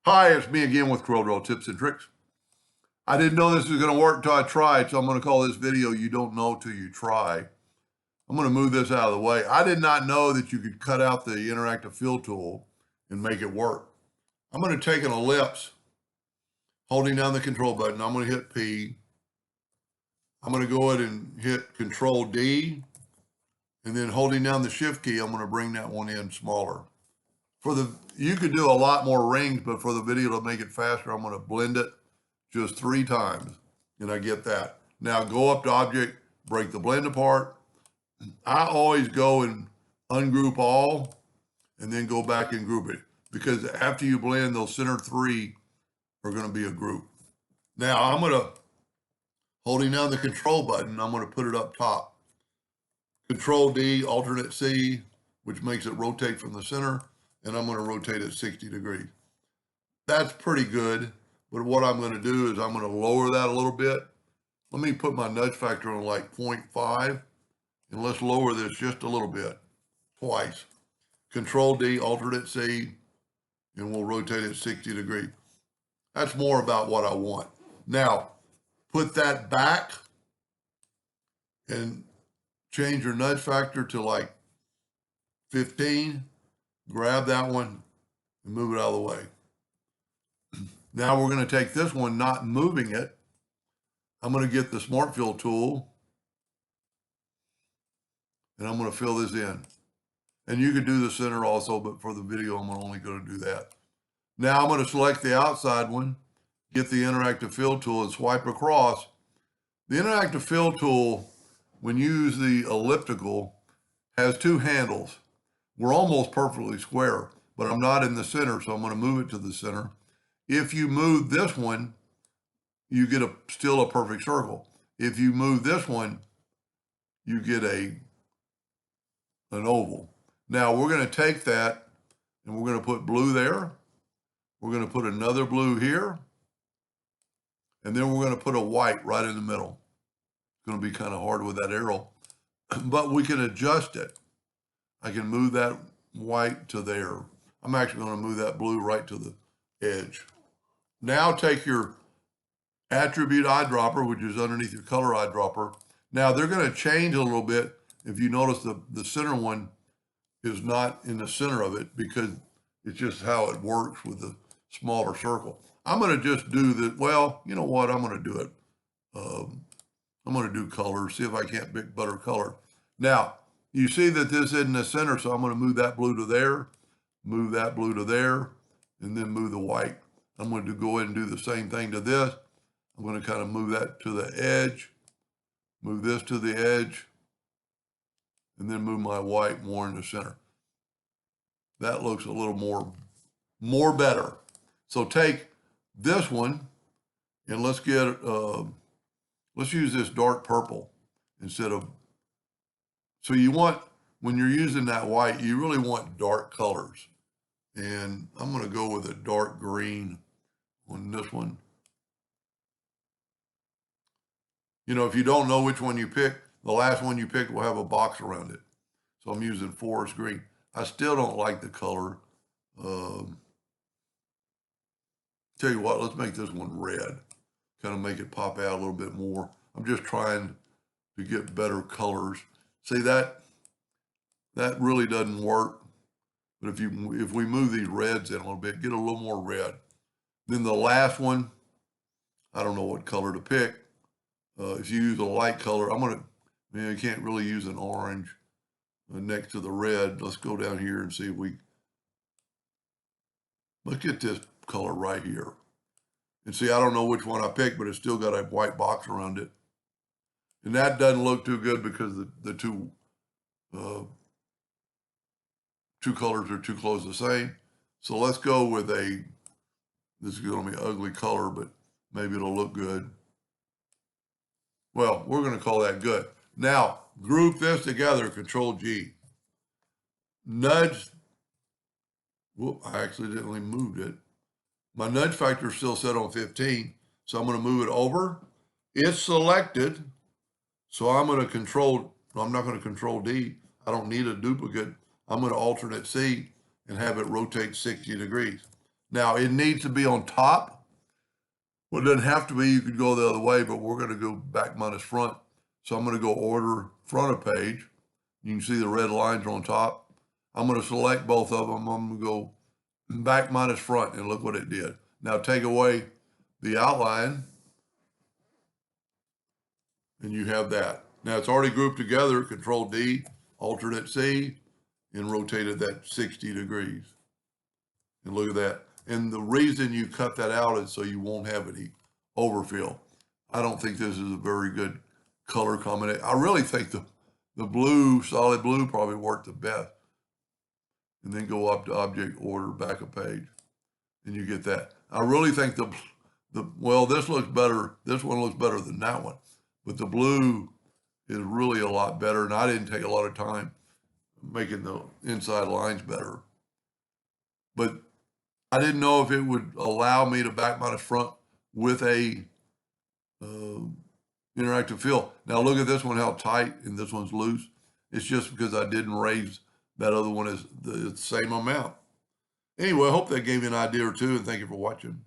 Hi, it's me again with Corel Tips and Tricks. I didn't know this was going to work until I tried, so I'm going to call this video "You Don't Know Till You Try." I'm going to move this out of the way. I did not know that you could cut out the interactive fill tool and make it work. I'm going to take an ellipse, holding down the control button. I'm going to hit P. I'm going to go ahead and hit Control D, and then holding down the Shift key, I'm going to bring that one in smaller. You could do a lot more rings, but for the video to make it faster, I'm going to blend it just 3 times, and I get that. Now go up to Object, break the blend apart. I always go and ungroup all, and then go back and group it, because after you blend, those center 3 are going to be a group. Now I'm going to, holding down the control button, I'm going to put it up top. Control D, alternate C, which makes it rotate from the center, and I'm going to rotate it 60 degrees. That's pretty good, but what I'm going to do is I'm going to lower that a little bit. Let me put my nudge factor on like 0.5, and let's lower this just a little bit, twice. Control D, alternate C, and we'll rotate it 60 degrees. That's more about what I want. Now, put that back and change your nudge factor to like 15. Grab that one and move it out of the way. Now we're going to take this one, not moving it. I'm going to get the Smart Fill tool, and I'm going to fill this in. And you could do the center also, but for the video, I'm only going to do that. Now I'm going to select the outside one, get the interactive fill tool, and swipe across. The interactive fill tool, when you use the elliptical, has 2 handles. We're almost perfectly square, but I'm not in the center, so I'm going to move it to the center. If you move this one, you get still a perfect circle. If you move this one, you get an oval. Now we're going to take that and we're going to put blue there. We're going to put another blue here. And then we're going to put a white right in the middle. It's going to be kind of hard with that arrow, but we can adjust it. I can move that white to there. I'm actually going to move that blue right to the edge. Now take your attribute eyedropper, which is underneath your color eyedropper. Now they're going to change a little bit. If you notice, the center one is not in the center of it because it's just how it works with the smaller circle. I'm going to just do the, well, you know what? I'm going to do it. I'm going to do color, see if I can't pick better color. Now, you see that this isn't the center, so I'm going to move that blue to there, move that blue to there, and then move the white. I'm going to go ahead and do the same thing to this. I'm going to kind of move that to the edge, move this to the edge, and then move my white more in the center. That looks a little more better. So take this one and let's get, let's use this dark purple instead of, so you want, when you're using that white, you really want dark colors. And I'm going to go with a dark green on this one. You know, if you don't know which one you pick, the last one you pick will have a box around it. So I'm using forest green. I still don't like the color. Tell you what, let's make this one red. Kind of make it pop out a little bit more. I'm just trying to get better colors. See, that really doesn't work. But if we move these reds in a little bit, get a little more red. Then the last one, I don't know what color to pick. If you use a light color, you can't really use an orange next to the red. Let's go down here and see if let's get this color right here. And see, I don't know which one I picked, but it's still got a white box around it. And that doesn't look too good because the two colors are too close to the same. So let's go with this is going to be an ugly color, but maybe it'll look good. Well, we're going to call that good. Now, group this together, Control G. Nudge, whoop, I accidentally moved it. My nudge factor is still set on 15, so I'm going to move it over. It's selected, so I'm not going to Control D. I don't need a duplicate. I'm going to alternate C and have it rotate 60 degrees. Now it needs to be on top. Well, it doesn't have to be. You could go the other way, but we're going to go back minus front. So I'm going to go order front of page. You can see the red lines are on top. I'm going to select both of them. I'm going to go back minus front, and look what it did. Now take away the outline, and you have that. Now it's already grouped together. Control D, alternate C, and rotated that 60 degrees. And look at that. And the reason you cut that out is so you won't have any overfill. I don't think this is a very good color combination. I really think the blue, solid blue, probably worked the best. And then go up to object order, back a page, and you get that. I really think well, this looks better. This one looks better than that one, but the blue is really a lot better. And I didn't take a lot of time making the inside lines better, but I didn't know if it would allow me to back minus front with a interactive fill. Now look at this one, how tight, and this one's loose. It's just because I didn't raise that other one is the same amount. Anyway, I hope that gave you an idea or two, and thank you for watching.